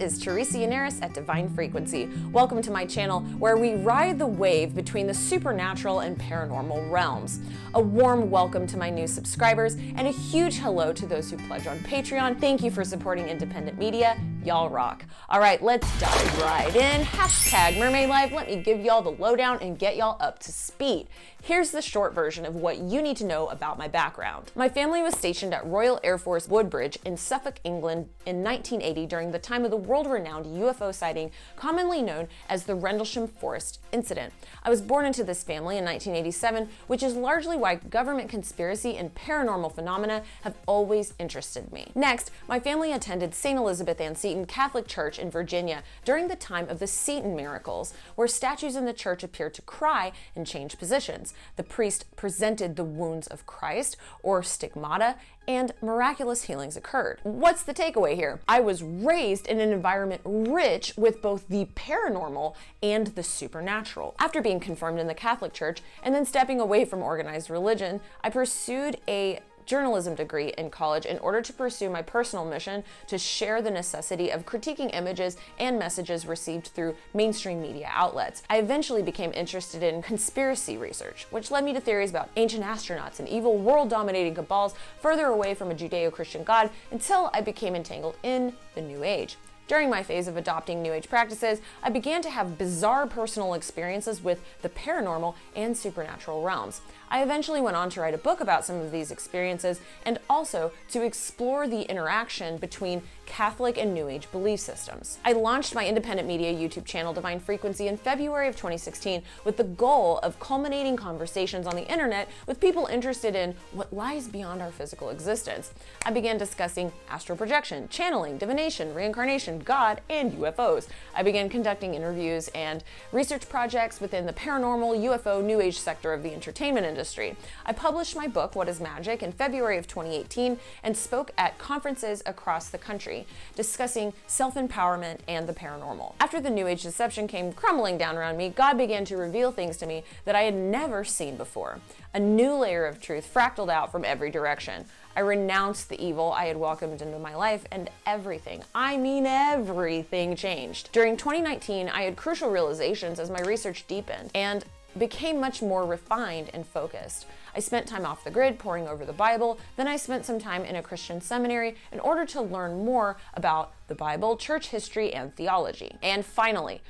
is Teresa Yanaros at Divine Frequency. Welcome to my channel where we ride the wave between the supernatural and paranormal realms. A warm welcome to my new subscribers and a huge hello to those who pledge on Patreon. Thank you for supporting independent media. Y'all rock. All right, let's dive right in. Hashtag Mermaid Life. Let me give y'all the lowdown and get y'all up to speed. Here's the short version of what you need to know about my background. My family was stationed at Royal Air Force Woodbridge in Suffolk, England in 1980 during the time of the world-renowned UFO sighting commonly known as the Rendlesham Forest Incident. I was born into this family in 1987, which is largely why government conspiracy and paranormal phenomena have always interested me. Next, my family attended St. Elizabeth Ann Seton Catholic Church in Virginia during the time of the Seton miracles, where statues in the church appeared to cry and change positions. The priest presented the wounds of Christ, or stigmata, and miraculous healings occurred. What's the takeaway here? I was raised in an environment rich with both the paranormal and the supernatural. After being confirmed in the Catholic Church and then stepping away from organized religion, I pursued a journalism degree in college in order to pursue my personal mission to share the necessity of critiquing images and messages received through mainstream media outlets. I eventually became interested in conspiracy research, which led me to theories about ancient astronauts and evil world-dominating cabals further away from a Judeo-Christian God until I became entangled in the New Age. During my phase of adopting New Age practices, I began to have bizarre personal experiences with the paranormal and supernatural realms. I eventually went on to write a book about some of these experiences and also to explore the interaction between Catholic and New Age belief systems. I launched my independent media YouTube channel Divine Frequency in February of 2016 with the goal of culminating conversations on the internet with people interested in what lies beyond our physical existence. I began discussing astral projection, channeling, divination, reincarnation, God, and UFOs. I began conducting interviews and research projects within the paranormal, UFO, New Age sector of the entertainment industry. I published my book, What is Magic, in February of 2018 and spoke at conferences across the country, discussing self-empowerment and the paranormal. After the New Age deception came crumbling down around me, God began to reveal things to me that I had never seen before. A new layer of truth fractaled out from every direction. I renounced the evil I had welcomed into my life, and everything, I mean everything, changed. During 2019, I had crucial realizations as my research deepened and became much more refined and focused. I spent time off the grid poring over the Bible, then I spent some time in a Christian seminary in order to learn more about the Bible, church history, and theology. And finally,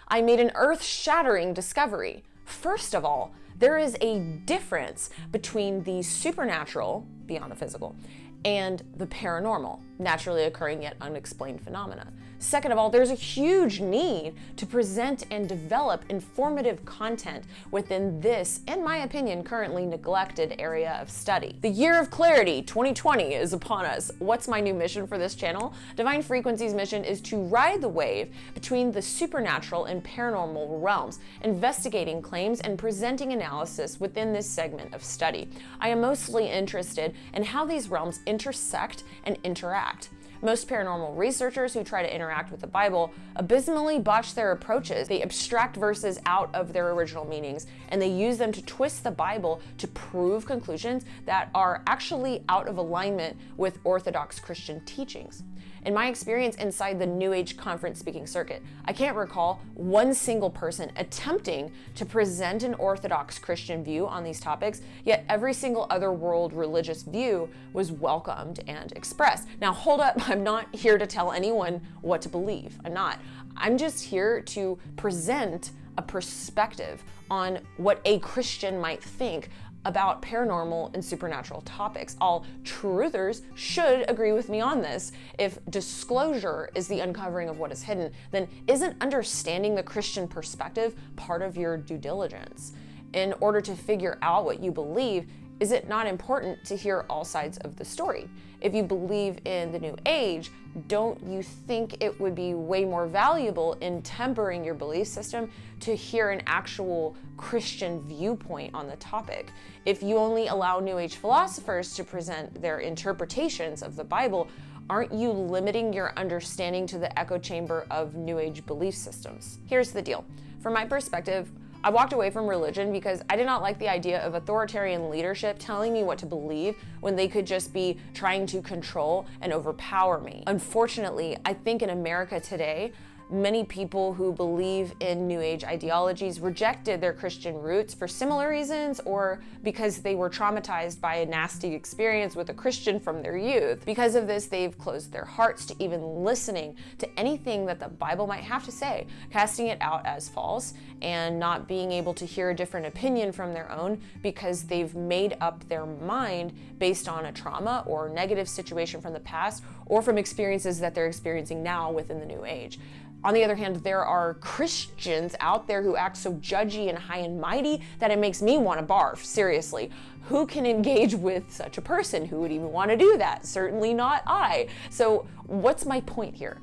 I made an earth-shattering discovery. First of all, there is a difference between the supernatural, beyond the physical, and the paranormal, naturally occurring yet unexplained phenomena. Second of all, there's a huge need to present and develop informative content within this, in my opinion, currently neglected area of study. The year of clarity, 2020, is upon us. What's my new mission for this channel? Divine Frequency's mission is to ride the wave between the supernatural and paranormal realms, investigating claims and presenting analysis within this segment of study. I am mostly interested in how these realms intersect and interact. Most paranormal researchers who try to interact with the Bible abysmally botch their approaches. They abstract verses out of their original meanings, and they use them to twist the Bible to prove conclusions that are actually out of alignment with Orthodox Christian teachings. In my experience inside the New Age conference speaking circuit, I can't recall one single person attempting to present an Orthodox Christian view on these topics, yet every single other world religious view was welcomed and expressed. Now hold up, I'm not here to tell anyone what to believe. I'm not. I'm just here to present a perspective on what a Christian might think about paranormal and supernatural topics. All truthers should agree with me on this. If disclosure is the uncovering of what is hidden, then isn't understanding the Christian perspective part of your due diligence? In order to figure out what you believe, is it not important to hear all sides of the story? If you believe in the New Age, don't you think it would be way more valuable in tempering your belief system to hear an actual Christian viewpoint on the topic? If you only allow New Age philosophers to present their interpretations of the Bible, aren't you limiting your understanding to the echo chamber of New Age belief systems? Here's the deal. From my perspective, I walked away from religion because I did not like the idea of authoritarian leadership telling me what to believe when they could just be trying to control and overpower me. Unfortunately, I think in America today, many people who believe in New Age ideologies rejected their Christian roots for similar reasons, or because they were traumatized by a nasty experience with a Christian from their youth. Because of this, they've closed their hearts to even listening to anything that the Bible might have to say, casting it out as false and not being able to hear a different opinion from their own because they've made up their mind based on a trauma or negative situation from the past or from experiences that they're experiencing now within the New Age. On the other hand, there are Christians out there who act so judgy and high and mighty that it makes me want to barf. Seriously, who can engage with such a person? Who would even want to do that? Certainly not I. So what's my point here?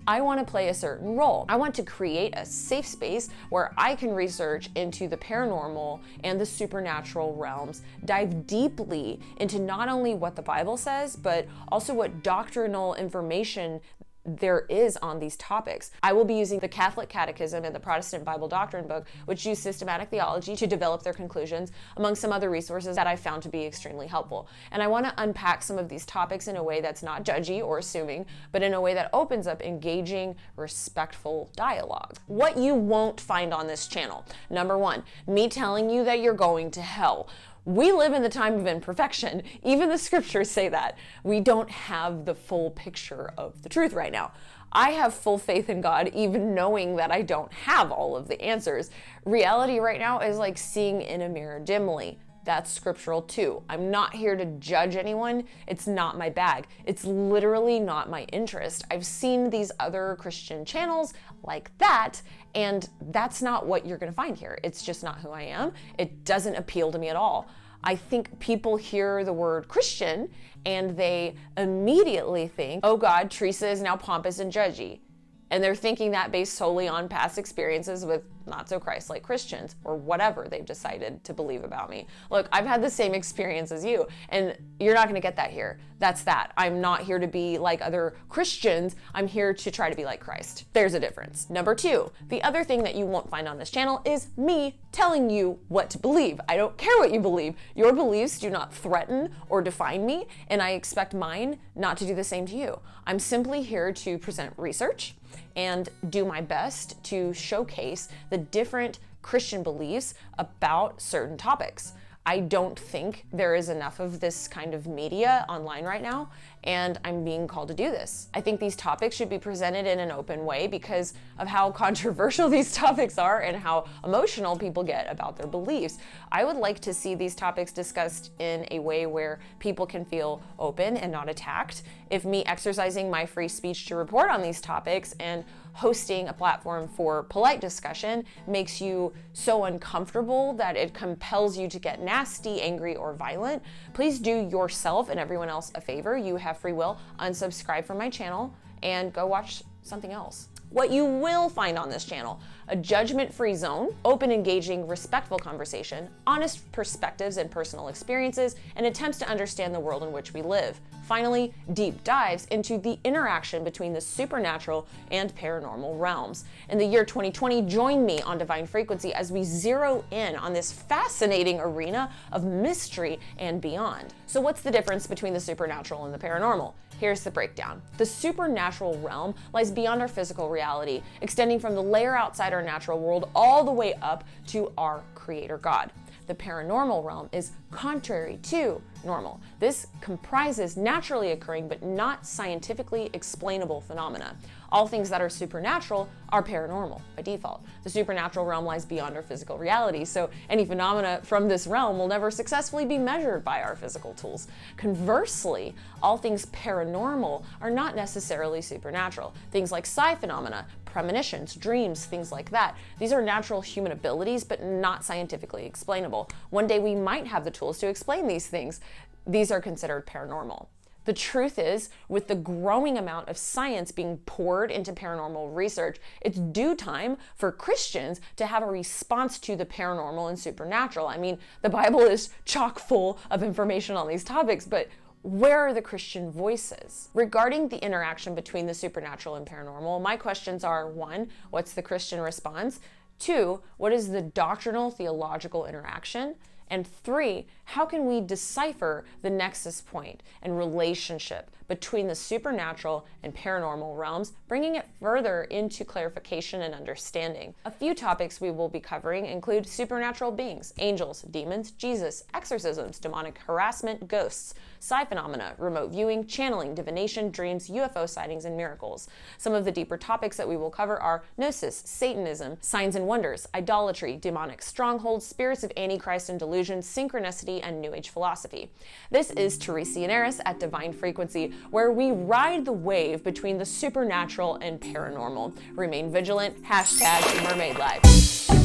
I want to play a certain role. I want to create a safe space where I can research into the paranormal and the supernatural realms, dive deeply into not only what the Bible says, but also what doctrinal information there is on these topics. I will be using the Catholic Catechism and the Protestant Bible Doctrine book, which use systematic theology to develop their conclusions, among some other resources that I found to be extremely helpful. And I want to unpack some of these topics in a way that's not judgy or assuming, but in a way that opens up engaging, respectful dialogue. What you won't find on this channel. Number one, me telling you that you're going to hell. We live in the time of imperfection. Even the scriptures say that. We don't have the full picture of the truth right now. I have full faith in God, even knowing that I don't have all of the answers. Reality right now is like seeing in a mirror dimly. That's scriptural too. I'm not here to judge anyone. It's not my bag. It's literally not my interest. I've seen these other Christian channels like that, and that's not what you're gonna find here. It's just not who I am. It doesn't appeal to me at all. I think people hear the word Christian and they immediately think, oh God, Teresa is now pompous and judgy. And they're thinking that based solely on past experiences with not so Christ-like Christians or whatever they've decided to believe about me. Look, I've had the same experience as you, and you're not gonna get that here. That's that. I'm not here to be like other Christians. I'm here to try to be like Christ. There's a difference. Number two, the other thing that you won't find on this channel is me telling you what to believe. I don't care what you believe. Your beliefs do not threaten or define me, and I expect mine not to do the same to you. I'm simply here to present research and do my best to showcase the different Christian beliefs about certain topics. I don't think there is enough of this kind of media online right now, and I'm being called to do this. I think these topics should be presented in an open way because of how controversial these topics are and how emotional people get about their beliefs. I would like to see these topics discussed in a way where people can feel open and not attacked. If me exercising my free speech to report on these topics and hosting a platform for polite discussion makes you so uncomfortable that it compels you to get nasty, angry, or violent, please do yourself and everyone else a favor. You have free will. Unsubscribe from my channel and go watch something else. What you will find on this channel: a judgment-free zone, open, engaging, respectful conversation, honest perspectives and personal experiences, and attempts to understand the world in which we live. Finally, deep dives into the interaction between the supernatural and paranormal realms. In the year 2020, join me on Divine Frequency as we zero in on this fascinating arena of mystery and beyond. So what's the difference between the supernatural and the paranormal? Here's the breakdown. The supernatural realm lies beyond our physical reality, extending from the layer outside our natural world all the way up to our Creator God. The paranormal realm is contrary to normal. This comprises naturally occurring but not scientifically explainable phenomena. All things that are supernatural are paranormal by default. The supernatural realm lies beyond our physical reality, so any phenomena from this realm will never successfully be measured by our physical tools. Conversely, all things paranormal are not necessarily supernatural. Things like psi phenomena, premonitions, dreams, things like that. These are natural human abilities, but not scientifically explainable. One day we might have the tools to explain these things. These are considered paranormal. The truth is, with the growing amount of science being poured into paranormal research, it's due time for Christians to have a response to the paranormal and supernatural. I mean, the Bible is chock full of information on these topics, but where are the Christian voices? Regarding the interaction between the supernatural and paranormal, my questions are: one, what's the Christian response? 2, what is the doctrinal theological interaction? And 3, how can we decipher the nexus point and relationship between the supernatural and paranormal realms, bringing it further into clarification and understanding? A few topics we will be covering include supernatural beings, angels, demons, Jesus, exorcisms, demonic harassment, ghosts, psi phenomena, remote viewing, channeling, divination, dreams, UFO sightings, and miracles. Some of the deeper topics that we will cover are gnosis, Satanism, signs and wonders, idolatry, demonic strongholds, spirits of Antichrist and delusion, synchronicity, and New Age philosophy. This is Teresa Yanaros at Divine Frequency, where we ride the wave between the supernatural and paranormal. Remain vigilant. #MermaidLive.